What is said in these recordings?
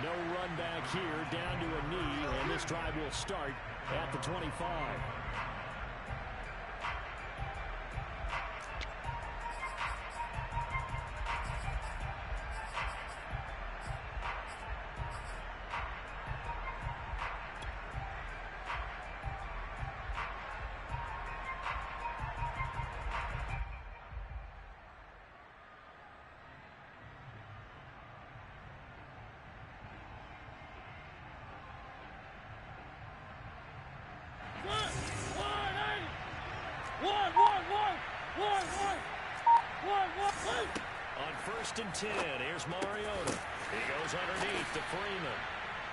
No run back here, down to a knee, and this drive will start at the 25. On 1st and 10, here's Mariota. He goes underneath to Freeman.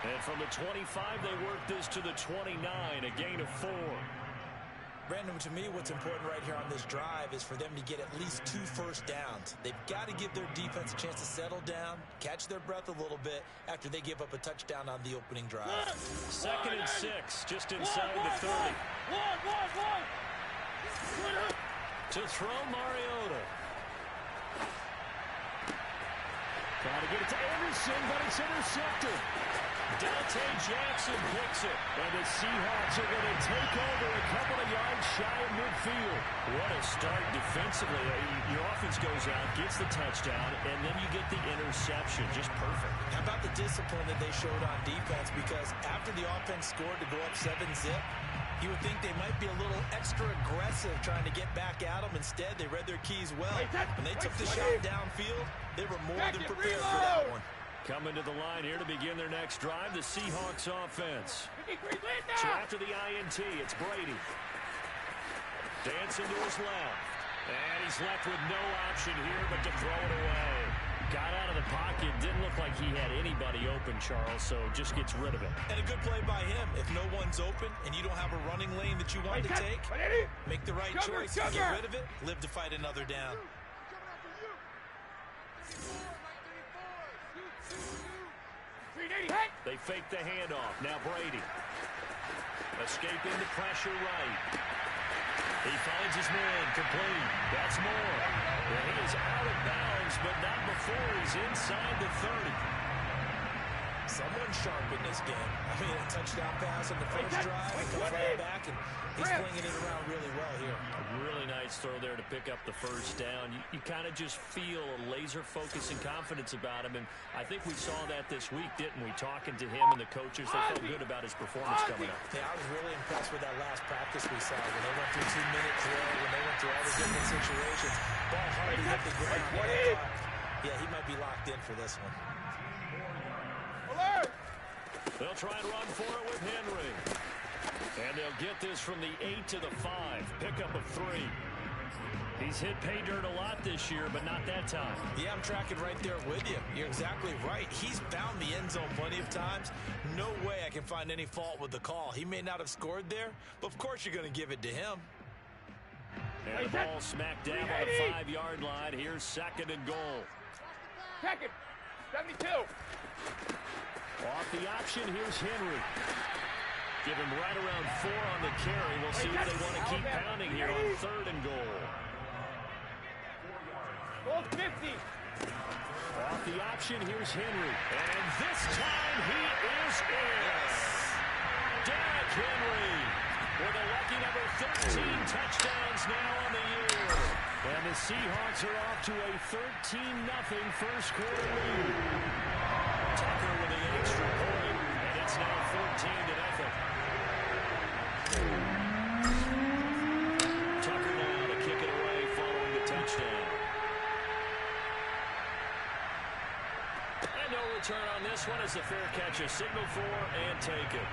And from the 25, they work this to the 29, a gain of 4. Brandon, to me, what's important right here on this drive is for them to get at least 2 first downs. They've got to give their defense a chance to settle down, catch their breath a little bit after they give up a touchdown on the opening drive. 2nd and 6, just inside the 30. To throw Mariota. Trying to get it to Anderson, but it's intercepted. Dante Jackson picks it, and the Seahawks are going to take over a couple of yards shy of midfield. What a start defensively. Your offense goes out, gets the touchdown, and then you get the interception. Just perfect. How about the discipline that they showed on defense? Because after the offense scored to go up 7-zip, you would think they might be a little extra aggressive trying to get back at them. Instead, they read their keys well. When they took the shot downfield, they were more than prepared for that one. Coming to the line here to begin their next drive, the Seahawks offense. So after the INT, it's Brady. Dancing to his left. And he's left with no option here but to throw it away. Got out of the pocket. Didn't look like he had anybody open, Charles, so just gets rid of it. And a good play by him. If no one's open and you don't have a running lane that you want to take, make the right choice. Get rid of it. Live to fight another down. They fake the handoff. Now Brady. Escaping the pressure right. He finds his man complete. That's more. Well, he is out of bounds, but not before he's inside the 30. Someone sharp in this game. I mean, a touchdown pass on the first drive, fly back, and he's flinging it around really well here. A really nice throw there to pick up the first down. You kind of just feel a laser focus and confidence about him, and I think we saw that this week, didn't we? Talking to him and the coaches, they felt good about his performance coming up. Yeah, I was really impressed with that last practice we saw when they went through 2-minute drill, when they went through all the different situations. Ball hardly hit the ground. Yeah, he might be locked in for this one. They'll try and run for it with Henry. And they'll get this from the 8 to the 5. Pickup of 3. He's hit pay dirt a lot this year, but not that time. Yeah, I'm tracking right there with you. You're exactly right. He's found the end zone plenty of times. No way I can find any fault with the call. He may not have scored there, but of course you're going to give it to him. And the ball smack dab on the 5-yard line. Here's 2nd and goal. Second, 72. Off the option, here's Henry. Give him right around 4 on the carry. We'll see if they want to keep pounding here on 3rd and goal. Goal 50. Off the option, here's Henry. And this time he is in. Derrick Henry with a lucky number 13 touchdowns now on the year. And the Seahawks are off to a 13-0 first quarter lead. Tucker with the extra point, and it's now 14-0. Tucker now to kick it away following the touchdown. And no return on this one as the fair catch is signaled for and taken.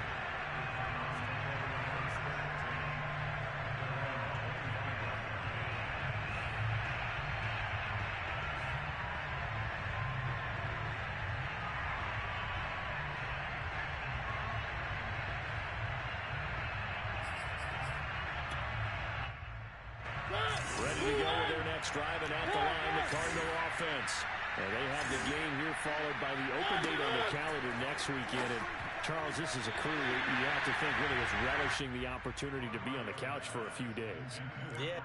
Ready to go with their next drive, and at the line, the Cardinal offense. And they have the game here followed by the open date on the calendar next weekend. And Charles, this is a crew you have to think really is relishing the opportunity to be on the couch for a few days. Yeah.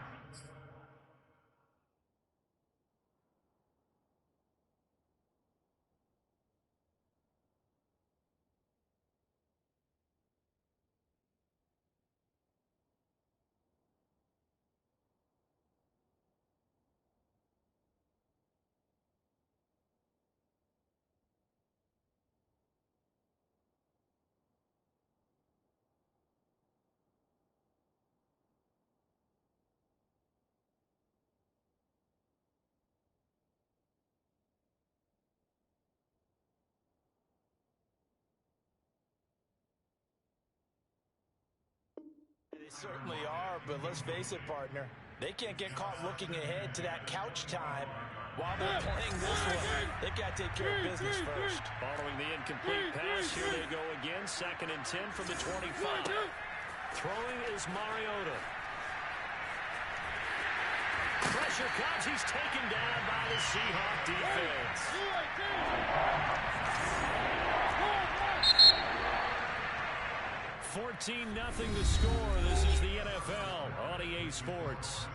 They certainly are, but let's face it, partner. They can't get caught looking ahead to that couch time while they're playing this one. They got to take care of business first. Following the incomplete pass, here they go again. 2nd and 10 from the 25. Throwing is Mariota. Pressure comes. He's taken down by the Seahawk defense. 14-0 the score. This is the NFL on EA Sports.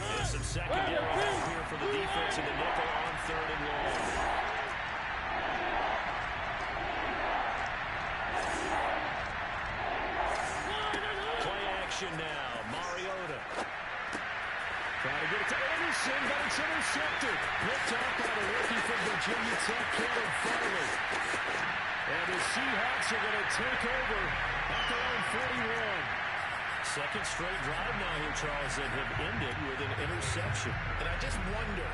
And some secondary help here for the defense in the nickel on 3rd and long. Play action now. Mariota. Trying to get it to Anderson, but it's intercepted. Picked up by the rookie from Virginia Tech, Caleb Farley. And the Seahawks are going to take over at their own 41. Second straight drive now here, Charles, that have ended with an interception. And I just wonder,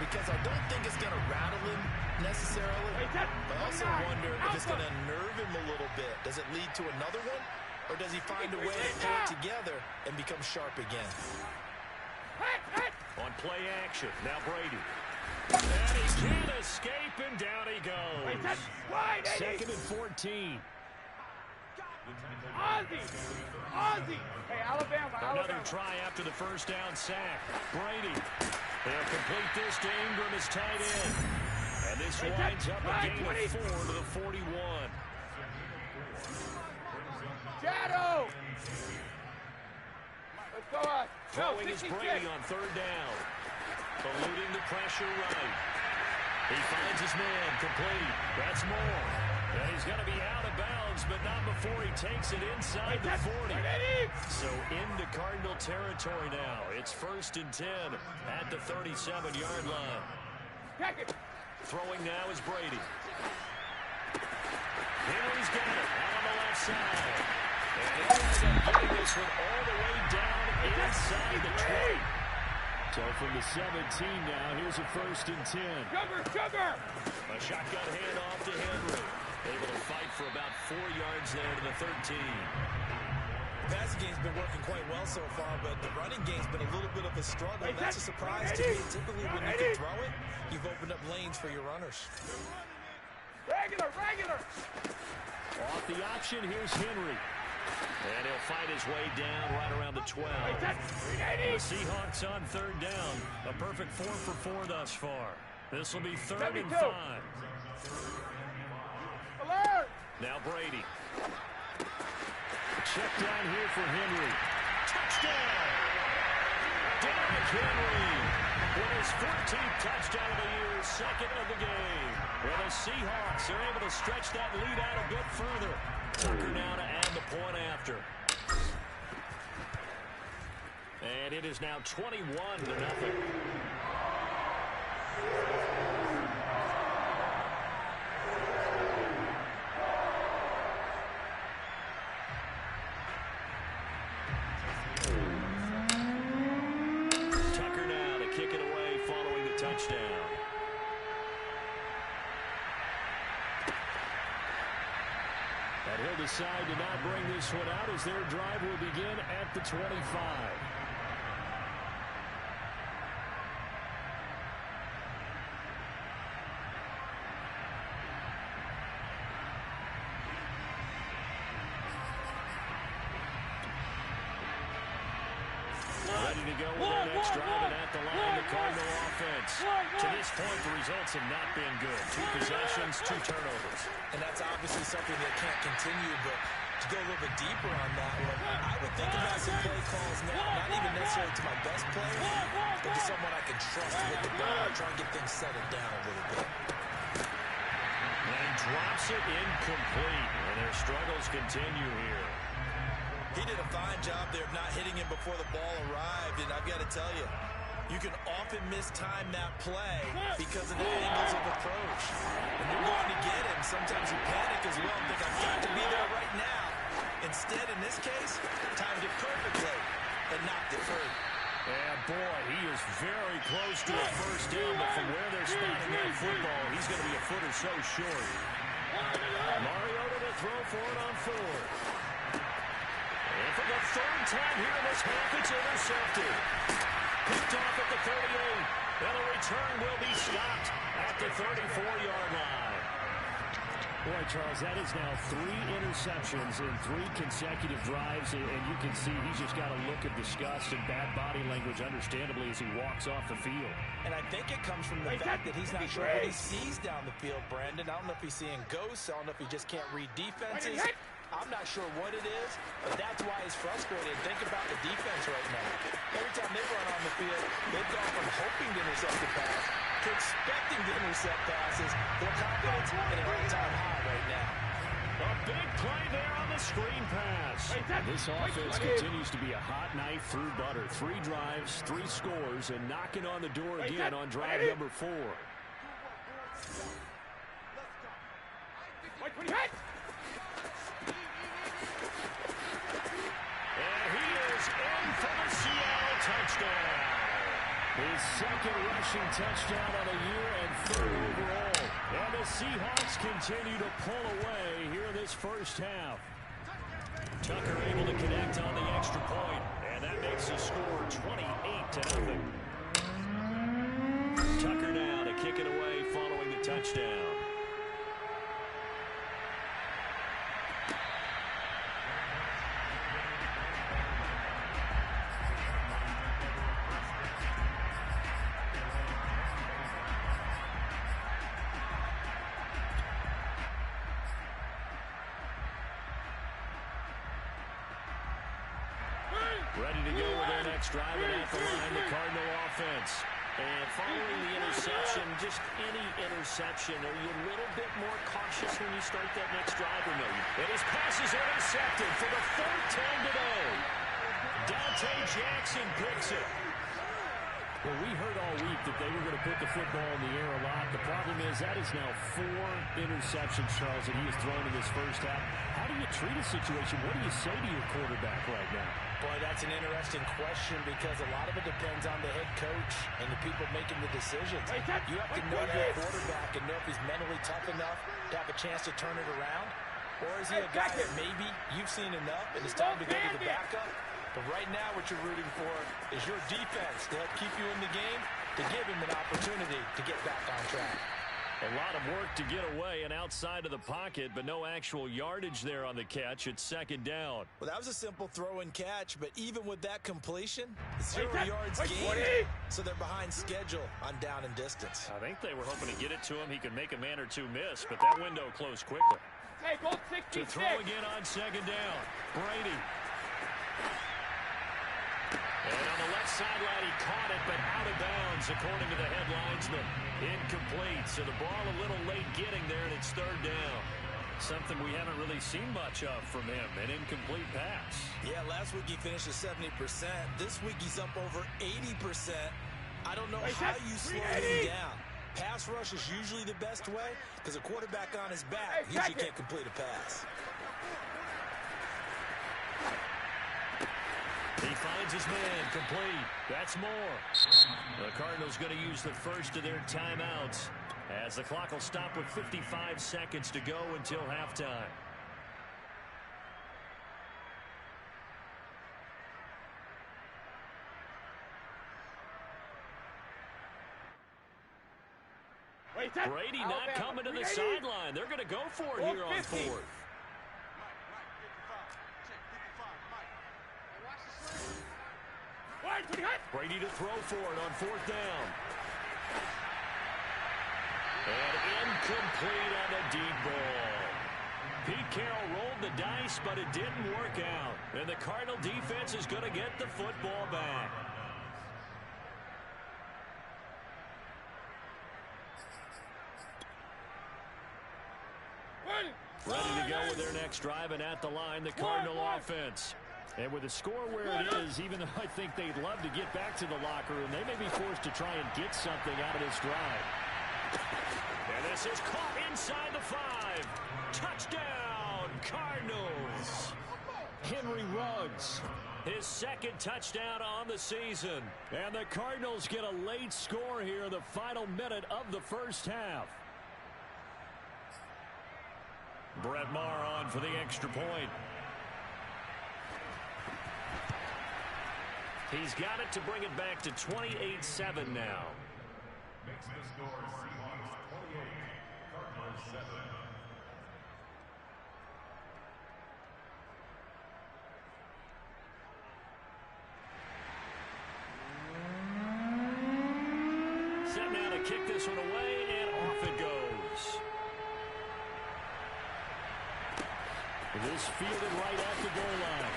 because I don't think it's going to rattle him necessarily, but I also wonder if it's going to nerve him a little bit. Does it lead to another one, or does he find a way to pull it together and become sharp again? On play action, now Brady. And he can't escape, and down he goes. 2nd and 14. Ozzie! Hey, Alabama. Another try after the first down sack. Brady. They'll complete this to Ingram as tight end. And this winds up a gain of 4 to the 41. Shadow! Let's go on. Throwing is Brady on 3rd down. Eluding the pressure right. He finds his man complete. That's more. And he's going to be out of bounds, but not before he takes it inside the 40. So into Cardinal territory now. It's 1st and 10 at the 37-yard line. Throwing now is Brady. Henry's got it out on the left side. And he ends up getting this one all the way down inside the 20. So from the 17 now, here's a 1st and 10. Sugar! A shotgun handoff to Henry. Able to fight for about 4 yards there to the 13. The passing game's been working quite well so far, but the running game's been a little bit of a struggle. That's a surprise to me. Typically, when you can throw it, you've opened up lanes for your runners. Regular! Off the option, here's Henry. And he'll fight his way down right around the 12. The Seahawks on 3rd down. A perfect 4 for 4 thus far. This will be 3rd and 5. Alert! Now Brady. Check down here for Henry. Touchdown! Derrick Henry with his 14th touchdown of the year, 2nd of the game. Well, the Seahawks are able to stretch that lead out a bit further. Tucker now to add the point after. And it is now 21-0. Tucker now to kick it away following the touchdown. And he'll decide to not bring this one out as their drive will begin at the 25. Ready to go with their next drive, and at the line, the Cardinal offense. To this point, the results have not been good. 2 possessions, 2 turnovers. And that's obviously something that can't continue, but to go a little bit deeper on that one, I would think about some play calls now, not even necessarily to my best player, but to someone I can trust with the ball, try and get things settled down a little bit. And drops it incomplete, and their struggles continue here. He did a fine job there of not hitting him before the ball arrived, and I've got to tell you, you can often mistime that play because of the angles of approach. When you're going to get him, sometimes you panic as well and think, I've got to be there right now. Instead, in this case, timed it perfectly and knocked it free. And boy, he is very close to a first down, but from where they're spotting that football, he's going to be a foot or so short. Mariota to throw for it on fourth. And for the third time here in this half, it's intercepted. Picked off at the 38. And the return will be stopped at the 34-yard line. Boy, Charles, that is now 3 interceptions in 3 consecutive drives, and you can see he's just got a look of disgust and bad body language, understandably, as he walks off the field. And I think it comes from the fact that he's not sure what he sees down the field, Brandon. I don't know if he's seeing ghosts. I don't know if he just can't read defenses. I'm not sure what it is, but that's why he's frustrated. Think about the defense right now. Every time they run on the field, they've gone from hoping to intercept the pass to expecting to intercept passes. Their confidence at an all-time high right now. A big play there on the screen pass. This offense continues to be a hot knife through butter. 3 drives, 3 scores, and knocking on the door again on drive number 4. Touchdown. His second rushing touchdown on the year and 3rd overall. And the Seahawks continue to pull away here in this first half. Tucker able to connect on the extra point, and that makes the score 28-0. Tucker now to kick it away following the touchdown. Ready to go with their next drive, and at the line, the Cardinal offense. And following the interception, just any interception, are you a little bit more cautious when you start that next drive, or no? And his pass is intercepted for the 4th time today. Dante Jackson picks it. Well, we heard all week that they were going to put the football in the air a lot. The problem is that is now 4 interceptions, Charles, that he has thrown in this first half. How do you treat a situation? What do you say to your quarterback right now? Boy, that's an interesting question because a lot of it depends on the head coach and the people making the decisions. You have to know your quarterback and know if he's mentally tough enough to have a chance to turn it around. Or is he a guy that maybe you've seen enough and it's time to go to the backup? But right now what you're rooting for is your defense to help keep you in the game, to give him an opportunity to get back on track. A lot of work to get away and outside of the pocket, but no actual yardage there on the catch. It's 2nd down. Well, that was a simple throw and catch, but even with that completion, 0 yards gained, so they're behind schedule on down and distance. I think they were hoping to get it to him. He could make a man or 2 miss, but that window closed quickly. To throw again on 2nd down. Brady. And on the left sideline, he caught it, but out of bounds, according to the head linesman. Incomplete, so the ball a little late getting there, and it's 3rd down. Something we haven't really seen much of from him, an incomplete pass. Yeah, last week he finished at 70%. This week he's up over 80%. I don't know how you slow him down. Pass rush is usually the best way because a quarterback on his back usually can't complete a pass. He finds his man, complete. That's more. The Cardinals going to use the first of their timeouts as the clock will stop with 55 seconds to go until halftime. Brady not coming to the sideline. They're going to go for it here on 4th. Brady to throw for it on 4th down. And incomplete on the deep ball. Pete Carroll rolled the dice, but it didn't work out. And the Cardinal defense is going to get the football back. Ready to go with their next drive, and at the line, the Cardinal offense. And with the score where it is, even though I think they'd love to get back to the locker room, they may be forced to try and get something out of this drive. And this is caught inside the 5. Touchdown, Cardinals. Henry Ruggs His second touchdown on the season. And the Cardinals get a late score here in the final minute of the first half. Brett Maher on for the extra point. He's got it to bring it back to 28-7 now. Makes the score Seahawks 28, Cardinals 7. Set now to kick this one away, and off it goes. This fielded right at the goal line.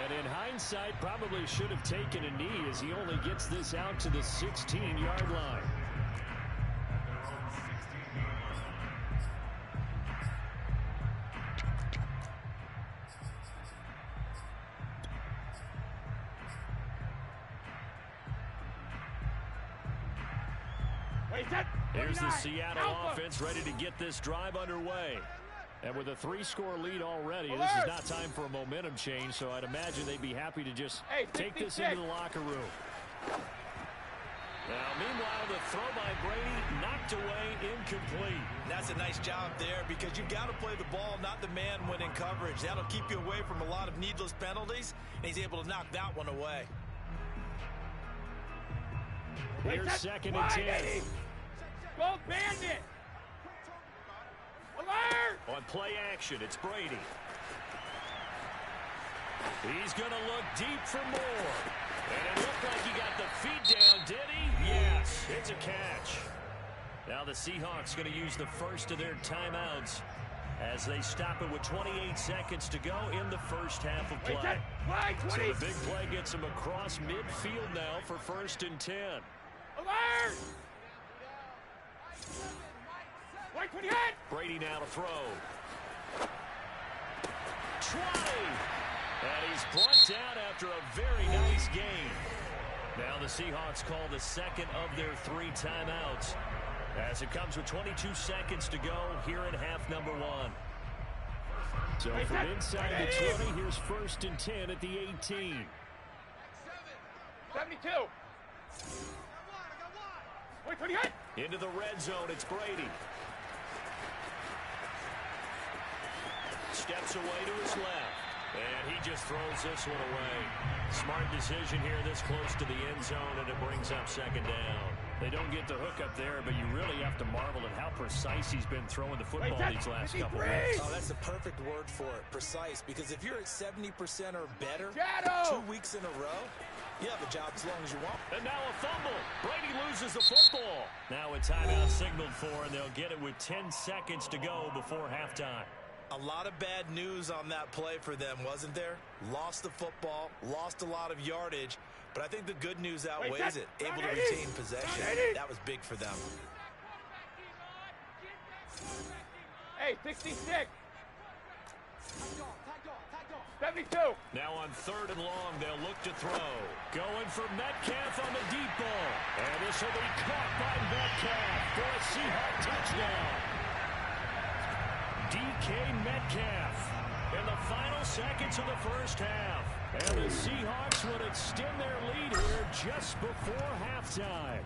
And in hindsight, probably should have taken a knee as he only gets this out to the 16-yard line. Here's the Seattle offense ready to get this drive underway. And with a 3-score lead already, this is not time for a momentum change, so I'd imagine they'd be happy to just take this into the locker room. Now, meanwhile, the throw by Brady knocked away, incomplete. That's a nice job there because you've got to play the ball, not the man when in coverage. That'll keep you away from a lot of needless penalties, and he's able to knock that one away. Here's 2nd and 10. Go Bandit! Alert! On play action, it's Brady. He's going to look deep for more. And it looked like he got the feet down, did he? Yes, it's a catch. Now the Seahawks going to use the first of their timeouts as they stop it with 28 seconds to go in the first half of play. So the big play gets him across midfield now for 1st and 10. Alert! Brady now to throw. 20! And he's brought down after a very nice game. Now the Seahawks call the second of their 3 timeouts as it comes with 22 seconds to go here in half number 1. So from inside the 20, here's 1st and 10 at the 18. 72. Into the red zone, it's Brady. Steps away to his left. And he just throws this one away. Smart decision here this close to the end zone, and it brings up 2nd down. They don't get the hook up there, but you really have to marvel at how precise he's been throwing the football these last couple of weeks. Oh, that's the perfect word for it, precise, because if you're at 70% or better 2 weeks in a row, you have a job as long as you want. And now a fumble. Brady loses the football. Now a timeout signaled for, and they'll get it with 10 seconds to go before halftime. A lot of bad news on that play for them, wasn't there? Lost the football, lost a lot of yardage, but I think the good news outweighs it. Able to retain possession. That was big for them. Hey, 66. 72. Now on 3rd and long, they'll look to throw. Going for Metcalf on the deep ball. And this will be caught by Metcalf for a Seahawk touchdown. DK Metcalf in the final seconds of the first half. And the Seahawks would extend their lead here just before halftime.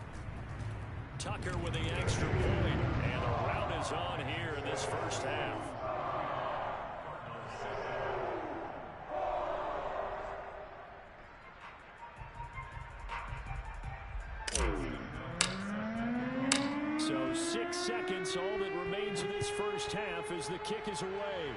Tucker with the extra point, and the rout is on here in this first half. So 6 seconds, all that remains in this first half as the kick is away.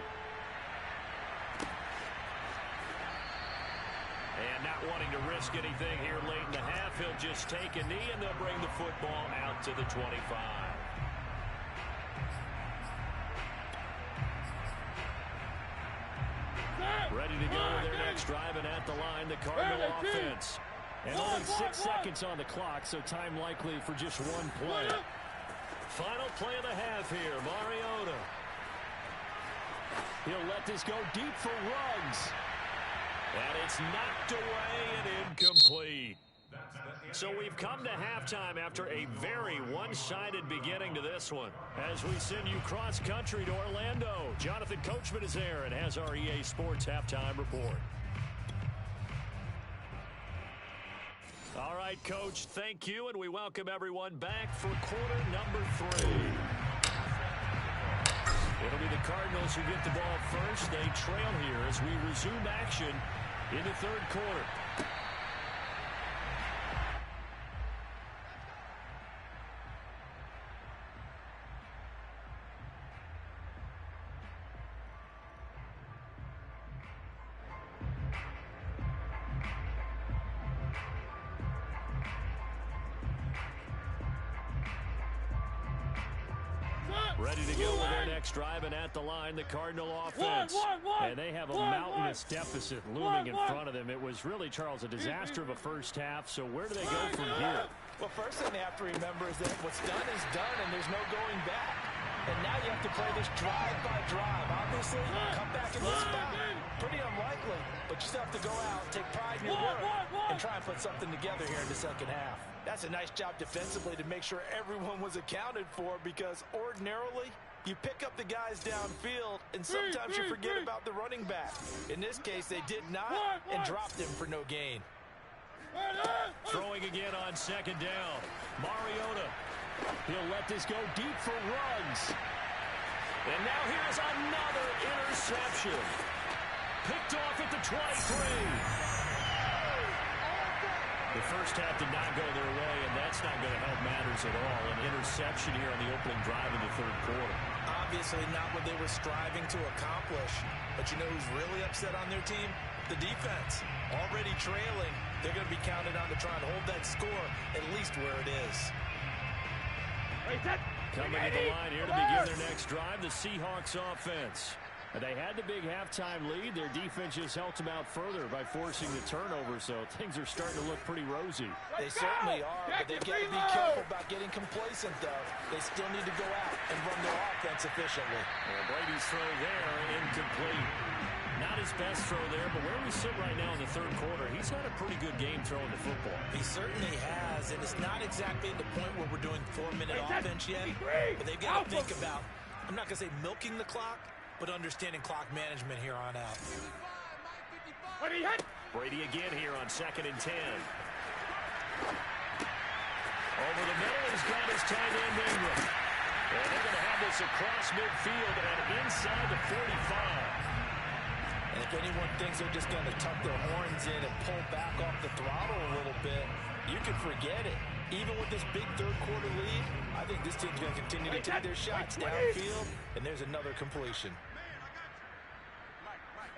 And not wanting to risk anything here late in the half, he'll just take a knee and they'll bring the football out to the 25. Ready to go with their next drive, and at the line, the Cardinal offense. And only 6 seconds on the clock, so time likely for just one play. Final play of the half here, Mariota. He'll let this go deep for Ruggs. And it's knocked away and incomplete. So we've come to halftime after a very one-sided beginning to this one. As we send you cross-country to Orlando, Jonathan Coachman is there and has our EA Sports halftime report. All right, Coach, thank you, and we welcome everyone back for quarter number 3. It'll be the Cardinals who get the ball first. They trail here as we resume action in the third quarter. Ready to go with their next drive, and at the line, the Cardinal offense. And they have a mountainous deficit looming in front of them. It was really, Charles, a disaster of a first half, so where do they go from here? Well, first thing they have to remember is that what's done is done, and there's no going back. And now you have to play this drive by drive. Obviously, come back in this spot, pretty unlikely, but you still have to go out, take pride in your work, and try and put something together here in the second half. That's a nice job defensively to make sure everyone was accounted for, because ordinarily, you pick up the guys downfield, and sometimes you forget about the running back. In this case, they did not, and dropped him for no gain. Throwing again on second down. Mariota. He'll let this go deep for Ruggs. And now here's another interception. Picked off at the 23. The first half did not go their way, and that's not going to help matters at all. An interception here on the opening drive in the third quarter. Obviously not what they were striving to accomplish. But you know who's really upset on their team? The defense. Already trailing, they're going to be counted on to try and hold that score at least where it is. Coming to the line here to begin their next drive, the Seahawks offense. They had the big halftime lead. Their defense just helped them out further by forcing the turnover, so things are starting to look pretty rosy. They certainly are, but they've got to be careful about getting complacent, though. They still need to go out and run their offense efficiently. Well, Brady's throw there, incomplete. Not his best throw there, but where we sit right now in the third quarter, he's had a pretty good game throwing the football. He certainly has, and it's not exactly at the point where we're doing 4-minute offense yet, but they've got to think about, I'm not going to say milking the clock, but understanding clock management here on out. Brady again here on 2nd and 10. Over the middle, he's got his tight end Ingram. And they're going to have this across midfield and inside the 45. And if anyone thinks they're just going to tuck their horns in and pull back off the throttle a little bit, you can forget it. Even with this big third quarter lead, I think this team's going to continue to take their shots downfield, and there's another completion.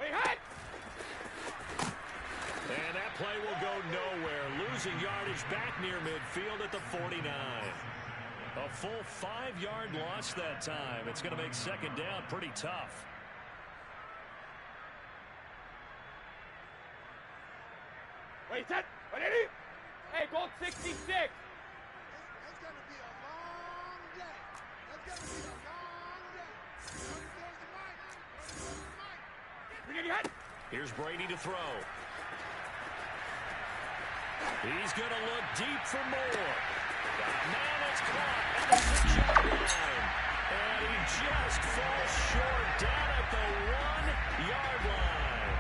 And that play will go nowhere. Losing yardage back near midfield at the 49. A full 5-yard loss that time. It's going to make second down pretty tough. Hey, goal 66. It's going to be a long day. It's going to be a long day. Here's Brady to throw. He's going to look deep for more. Man, it's caught at the 6-yard line. And he just falls short down at the 1-yard line.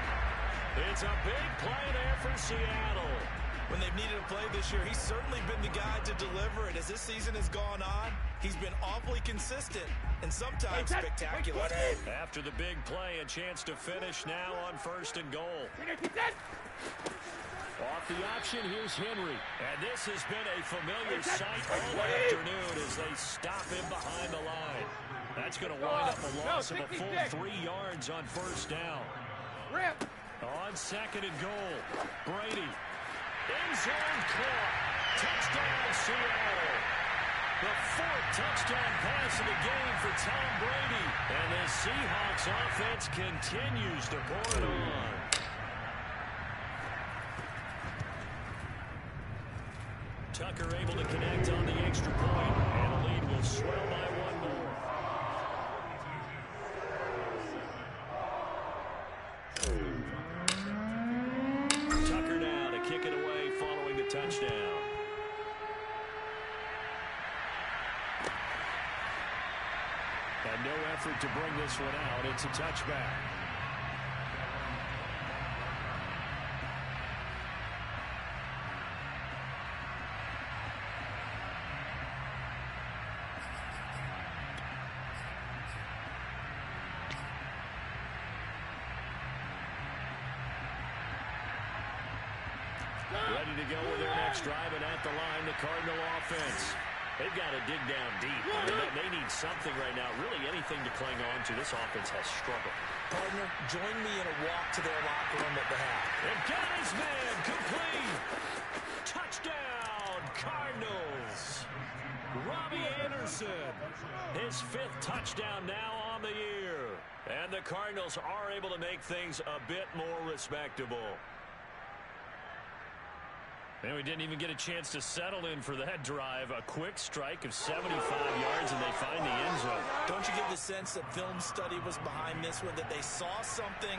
It's a big play there for Seattle. When they've needed a play this year, he's certainly been the guy to deliver it. As this season has gone on, he's been awfully consistent and sometimes spectacular. After the big play, a chance to finish now on 1st and goal. Off the option, here's Henry. And this has been a familiar sight all afternoon as they stop him behind the line. That's going to wind up a loss of a full 3 yards on 1st down. On 2nd and goal, Brady. End zone caught. Touchdown, Seattle. The 4th touchdown pass of the game for Tom Brady. And the Seahawks offense continues to pour it on. Tucker able to connect on the extra point, and the lead will swell by 1 more. Tucker now to kick it away following the touchdown. And no effort to bring this one out. It's a touchback. Ready to go with their next drive, and at the line, the Cardinal offense. They've got to dig down deep. I mean, they need something right now, really anything to cling on to. This offense has struggled. Partner, join me in a walk to their locker room at the half. And got his man complete. Touchdown, Cardinals. Robbie Anderson, his 5th touchdown now on the year. And the Cardinals are able to make things a bit more respectable. And we didn't even get a chance to settle in for that drive. A quick strike of 75 yards, and they find the end zone. Don't you get the sense that film study was behind this one, that they saw something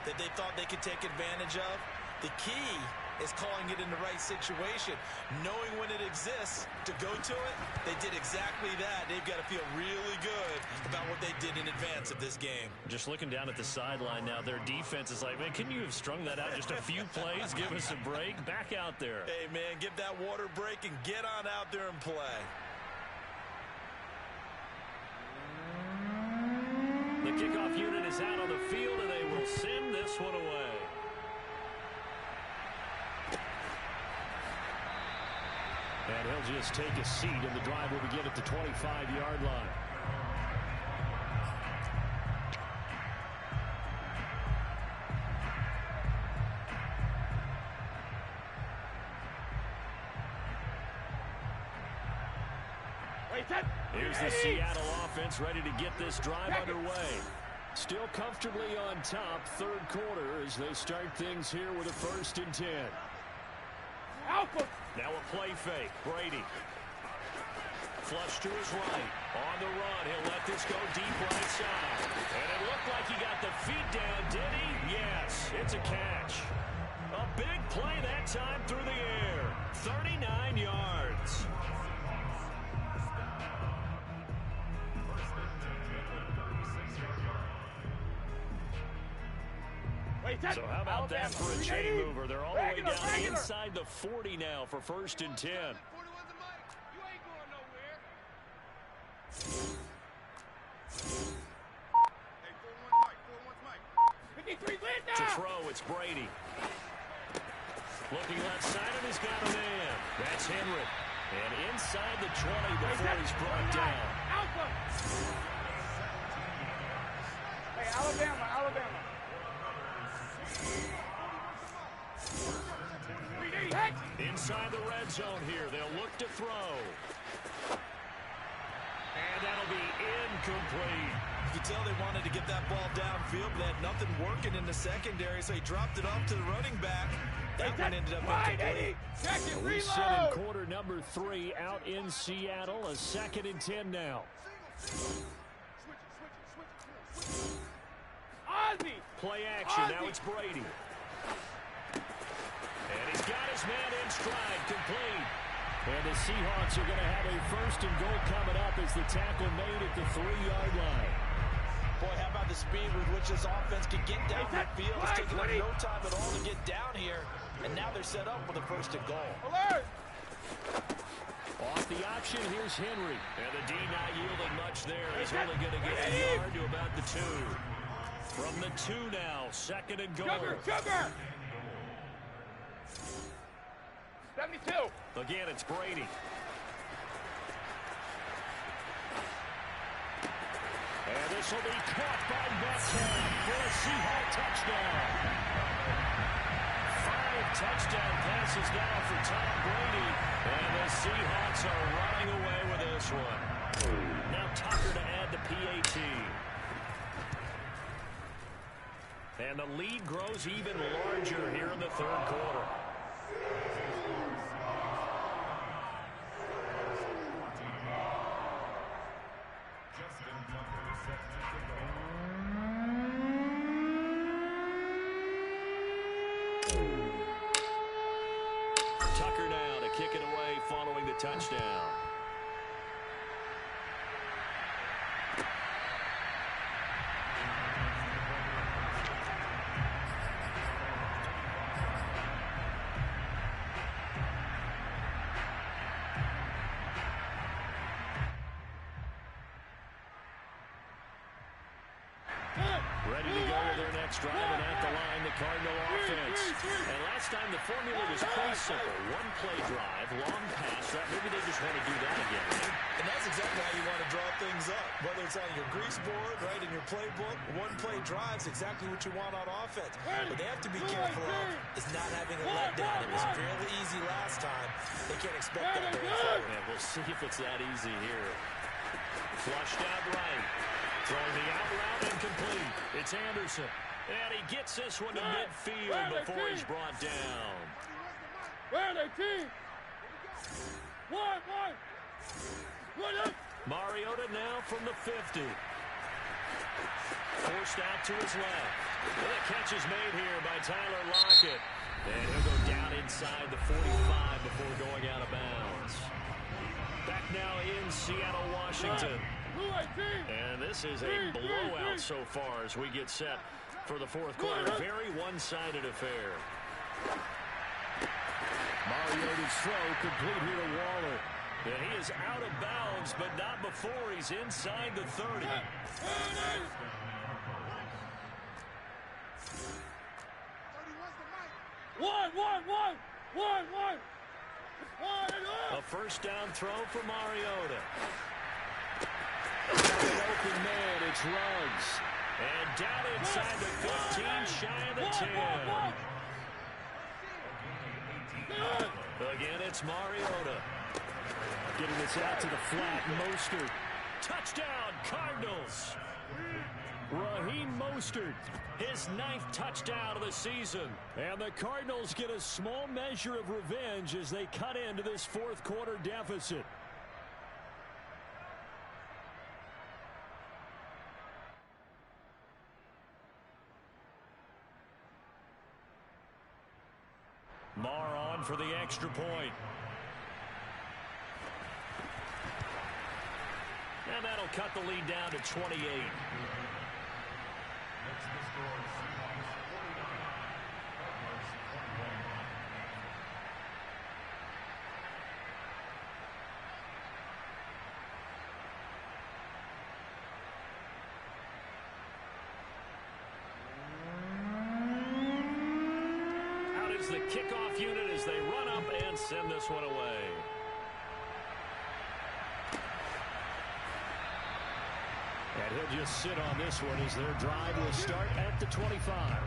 that they thought they could take advantage of? The key is calling it in the right situation, knowing when it exists to go to it. They did exactly that. They've got to feel really good about what they did in advance of this game. Just looking down at the sideline now, their defense is like, man, can you have strung that out just a few plays? Give us a break. Back out there. Hey, man, give that water break and get on out there and play. The kickoff unit is out on the field, and they will send this one away. And he'll just take a seat, and the drive will begin at the 25-yard line. Here's the Seattle offense ready to get this drive underway. Still comfortably on top, third quarter, as they start things here with a 1st and 10. Alpha. Now a play fake. Brady. Flush to his right. On the run. He'll let this go deep right side. And it looked like he got the feet down, did he? Yes, it's a catch. A big play that time through the air. 39 yards. So how about that for a chain mover? They're all the way down inside the 40 now for 1st and 10. 41's a mic. You ain't going nowhere. Hey, 41's mic. 53 lead To now. throw, it's Brady. Looking left side, and he's got a man. That's Henry. And inside the 20 before he's brought down. Alpha. Hey, Alabama. Inside the red zone here. They'll look to throw. And that'll be incomplete. You could tell they wanted to get that ball downfield, but they had nothing working in the secondary, so he dropped it off to the running back. That one ended up incomplete. We sit in quarter number 3 out in Seattle. A 2nd and 10 now. Ozzy. Play action. Now it's Brady. And he's got his man in stride, complete. And the Seahawks are going to have a 1st and goal coming up as the tackle made at the 3-yard line. Boy, how about the speed with which this offense can get down the field? It's taking them no time at all to get down here. And now they're set up with a 1st and goal. Alert. Off the option, here's Henry. And the D not yielding much there. He's only going to get a yard to about the 2. From the 2 now, 2nd and goal. Sugar. 72. Again, it's Brady. And this will be caught by Metcalf for a Seahawk touchdown. 5 touchdown passes now for Tom Brady. And the Seahawks are running away with this one. Now Tucker to add the PAT. And the lead grows even larger here in the 3rd quarter. Tucker now to kick it away following the touchdown. Ready to go with their next drive, and at the line, the Cardinal offense. And last time the formula was pretty simple. One play drive, long pass. Maybe they just want to do that again, right? And that's exactly how you want to draw things up. Whether it's on your grease board, right, in your playbook, one play drive's exactly what you want on offense. But they have to be careful of is not having a letdown. It was fairly easy last time. They can't expect that going forward. Yeah, we'll see if it's that easy here. Flushed out right. Throwing the out route incomplete. It's Anderson. And he gets this one to midfield before he's brought down. Mariota now from the 50. Forced out to his left. And the catch is made here by Tyler Lockett. And he'll go down inside the 45 before going out of bounds. Back now in Seattle, Washington. And this is a blowout so far as we get set for the fourth quarter. Very one-sided affair. Mariota's throw complete here to Waller. And he is out of bounds, but not before he's inside the 30. A first down throw for Mariota. An open man, it's Ruggs. And down inside the 15, shy of the 10. Again, it's Mariota. Getting this out to the flat, Mostert. Touchdown, Cardinals. Raheem Mostert, his 9th touchdown of the season. And the Cardinals get a small measure of revenge as they cut into this fourth quarter deficit. Marr on for the extra point. And that'll cut the lead down to 28. Next to the score, Seahawks 49, Cardinals 21. Out is the kickoff unit as they run up and send this one away. And he'll just sit on this one as their drive will start at the 25.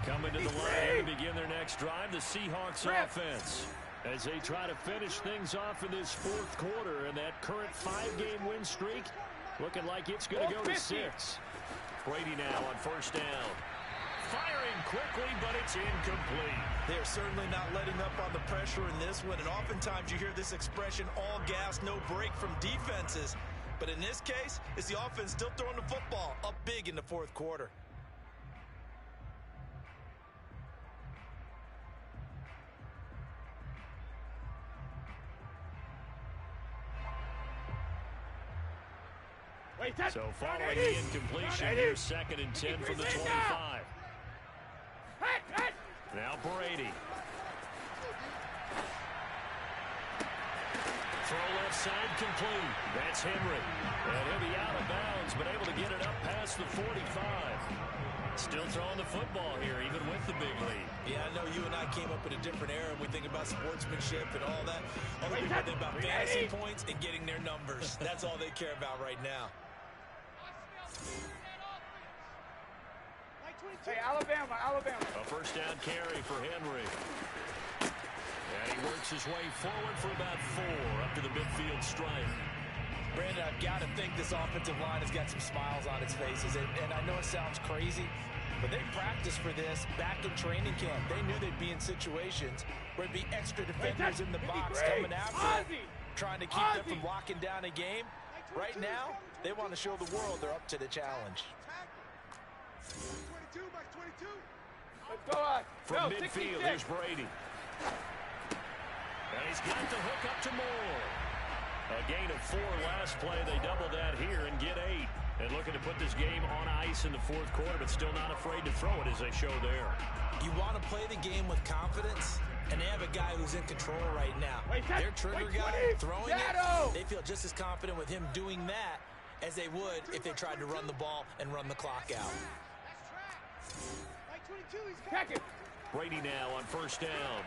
Coming to the line to begin their next drive, the Seahawks offense. As they try to finish things off in this fourth quarter, and that current 5-game win streak looking like it's going to go to 6. Brady now on first down. Firing quickly, but it's incomplete. They're certainly not letting up on the pressure in this one, and oftentimes you hear this expression, all gas, no break from defenses. But in this case, it's the offense still throwing the football up big in the fourth quarter. So following the incompletion, here's 2nd and 10 from the 25. Now Brady. Throw left side complete. That's Henry. And he'll be out of bounds, but able to get it up past the 45. Still throwing the football here, even with the big lead. Yeah, I know you and I came up in a different era. We think about sportsmanship and all that. Other people think about fantasy points and getting their numbers. That's all they care about right now. Hey, Alabama. A first down carry for Henry. And he works his way forward for about 4 up to the midfield stripe. Brandon, I've got to think this offensive line has got some smiles on its faces. And I know it sounds crazy, but they practiced for this back in training camp. They knew they'd be in situations where it'd be extra defenders in the box coming after them, trying to keep them from locking down a game. Right now, they want to show the world they're up to the challenge. 22 by 22. Let's go on. From Go, midfield, 66. here's Brady. And he's got the hook up to Moore. A gain of 4 last play. They double that here and get 8. And looking to put this game on ice in the fourth quarter, but still not afraid to throw it as they show there. You want to play the game with confidence, and they have a guy who's in control right now. Their trigger guy throwing it, they feel just as confident with him doing that as they would if they tried to run the ball and run the clock out. Brady now on first down.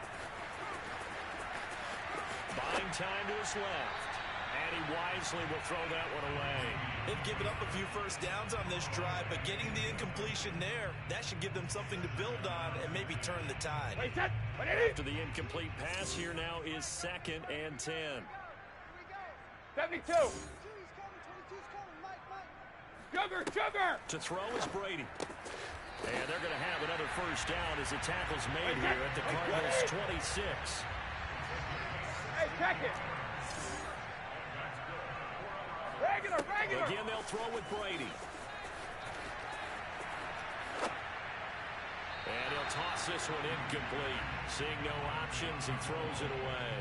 Buying time to his left. And he wisely will throw that one away. They've given up a few first downs on this drive, but getting the incompletion there, that should give them something to build on and maybe turn the tide. After the incomplete pass, here now is 2nd and 10. 72. Sugar. To throw is Brady. And they're going to have another first down as the tackle's made here at the Cardinals' 26. Hey, check it. Regular. Again, they'll throw with Brady. And he'll toss this one incomplete. Seeing no options, he throws it away.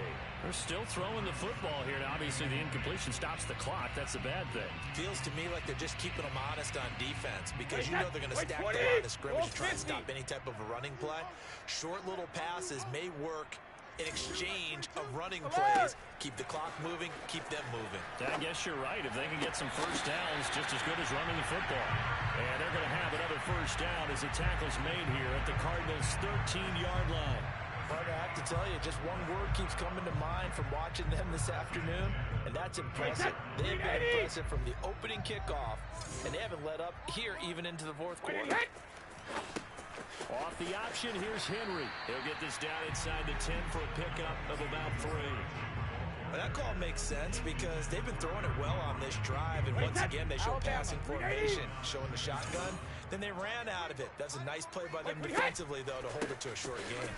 They're still throwing the football here. Now, obviously, the incompletion stops the clock. That's the bad thing. Feels to me like they're just keeping them honest on defense because you know they're going to stack the line of scrimmage to try and stop any type of a running play. Short little passes may work in exchange of running plays. Keep the clock moving, keep them moving. I guess you're right. If they can get some first downs, just as good as running the football. And they're going to have another first down as the tackle's made here at the Cardinals' 13-yard line. Partner, I have to tell you, just one word keeps coming to mind from watching them this afternoon, and that's impressive. They've been impressive from the opening kickoff, and they haven't let up here even into the fourth quarter. Off the option, here's Henry. He'll get this down inside the 10 for a pickup of about 3. Well, that call makes sense because they've been throwing it well on this drive, and once again they show passing formation, showing the shotgun. Then they ran out of it. That's a nice play by them defensively, though, to hold it to a short game.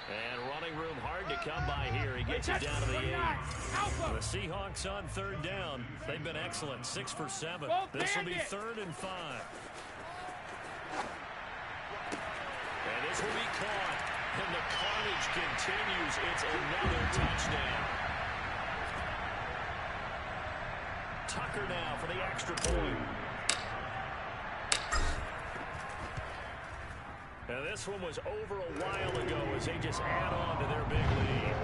And running room hard to come by here. He gets it down to the 8. The Seahawks on 3rd down. They've been excellent, 6 for 7. This will be 3rd and 5. And this will be caught. And the carnage continues. It's another touchdown. Tucker now for the extra point. Now this one was over a while ago as they just add on to their big lead.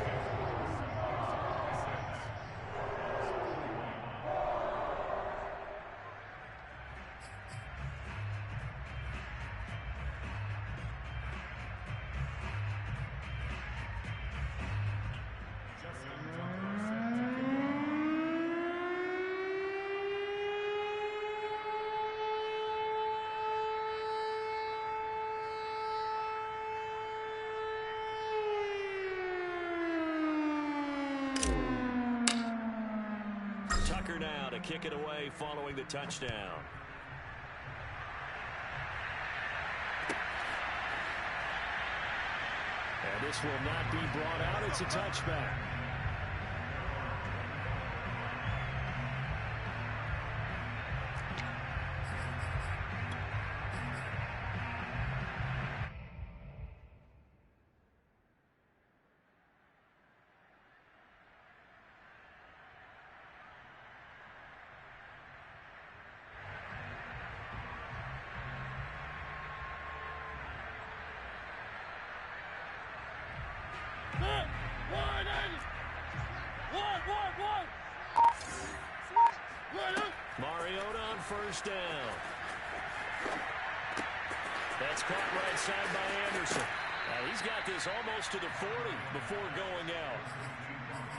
Tucker now to kick it away following the touchdown. And this will not be brought out. It's a touchback. Mariota on first down. That's caught right side by Anderson. Now he's got this almost to the 40 before going out.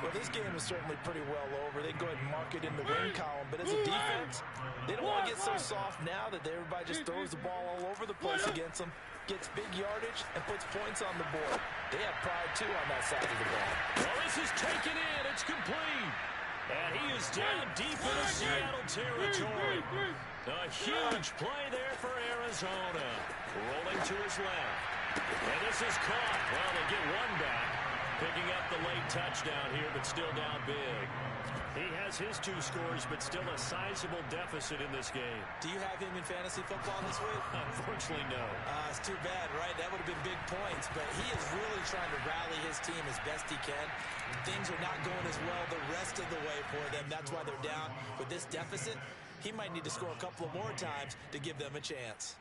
Well, this game is certainly pretty well over. They go ahead and mark it in the win column. But as a defense, they don't want to get so soft now that everybody just throws the ball all over the place against them, gets big yardage, and puts points on the board. They have pride, too, on that side of the ball. Well, this is taken in. It's complete. And he is down deep into Seattle territory. A huge play there for Arizona. Rolling to his left. And this is caught. Well, they get one back. Picking up the late touchdown here, but still down big. He has has his 2 scores, but still a sizable deficit in this game. Do you have him in fantasy football this week? Unfortunately, no. It's too bad, right? That would have been big points, but he is really trying to rally his team as best he can. Things are not going as well the rest of the way for them. That's why they're down. With this deficit, he might need to score a couple of more times to give them a chance.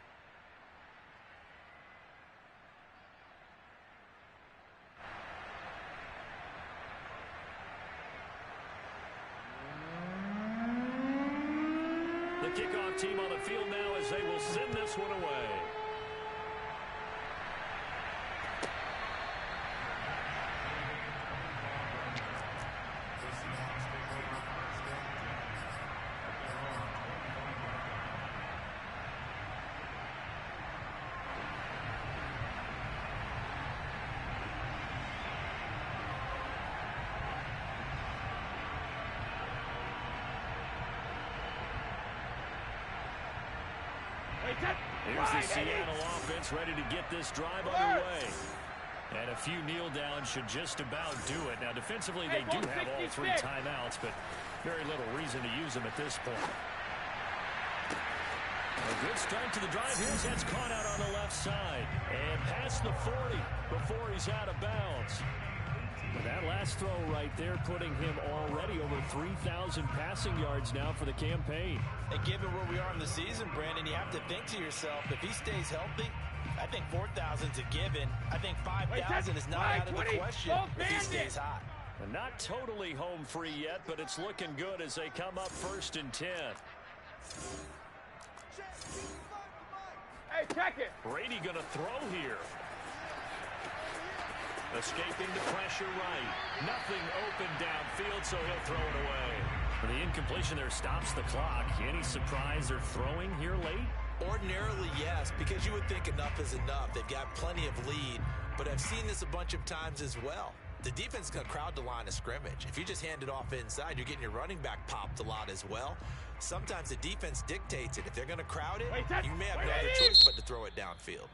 The kickoff team on the field now as they will send this one away. Here's the Seattle offense ready to get this drive underway. And a few kneel downs should just about do it. Now, defensively, they do have all 3 timeouts, but very little reason to use them at this point. A good start to the drive here. That's caught out on the left side. And past the 40 before he's out of bounds. But that last throw right there putting him already over 3,000 passing yards now for the campaign. And given where we are in the season, Brandon, you have to think to yourself, if he stays healthy, I think 4,000's a given. I think 5,000 is not out of the question if he stays hot. And not totally home free yet, but it's looking good as they come up 1st and 10. Hey, check it. Brady going to throw here. Escaping the pressure right. Nothing open downfield, so he'll throw it away. For the incompletion there stops the clock. Any surprise they're throwing here late? Ordinarily, yes, because you would think enough is enough. They've got plenty of lead, but I've seen this a bunch of times as well. The defense is going to crowd the line of scrimmage. If you just hand it off inside, you're getting your running back popped a lot as well. Sometimes the defense dictates it. If they're going to crowd it, you may have no other choice but to throw it downfield.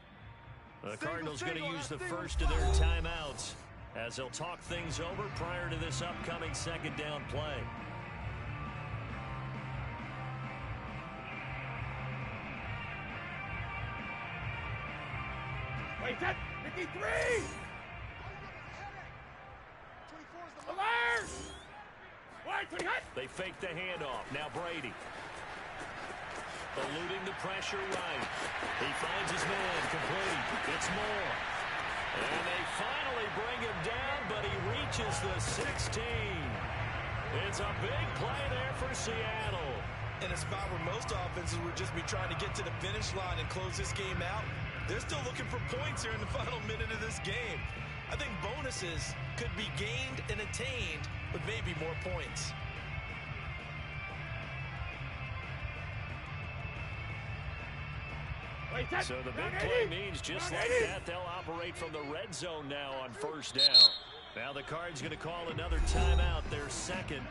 The Cardinals going to use the first of their timeouts as they'll talk things over prior to this upcoming 2nd down play. Wait, that 53! Alert! They fake the handoff. Now Brady. Eluding the pressure right. He finds his man complete. It's Moore. And they finally bring him down, but he reaches the 16. It's a big play there for Seattle. In a spot where most offenses would just be trying to get to the finish line and close this game out, they're still looking for points here in the final minute of this game. I think bonuses could be gained and attained with maybe more points. So the big play means just like that, they'll operate from the red zone now on 1st down. Now the Cards going to call another timeout, their 2nd,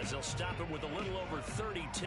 as they'll stop it with a little over 32.